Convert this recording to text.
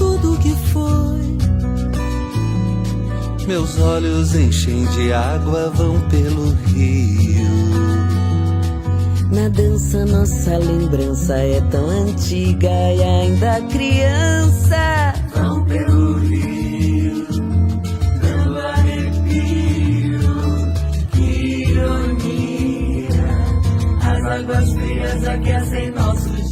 tudo que foi. Meus olhos enchem de água, vão pelo rio. Na dança nossa lembrança é tão antiga e ainda criança. Vão pelo rio, dando arrepio. Que ironia, as águas frias aquecem nossos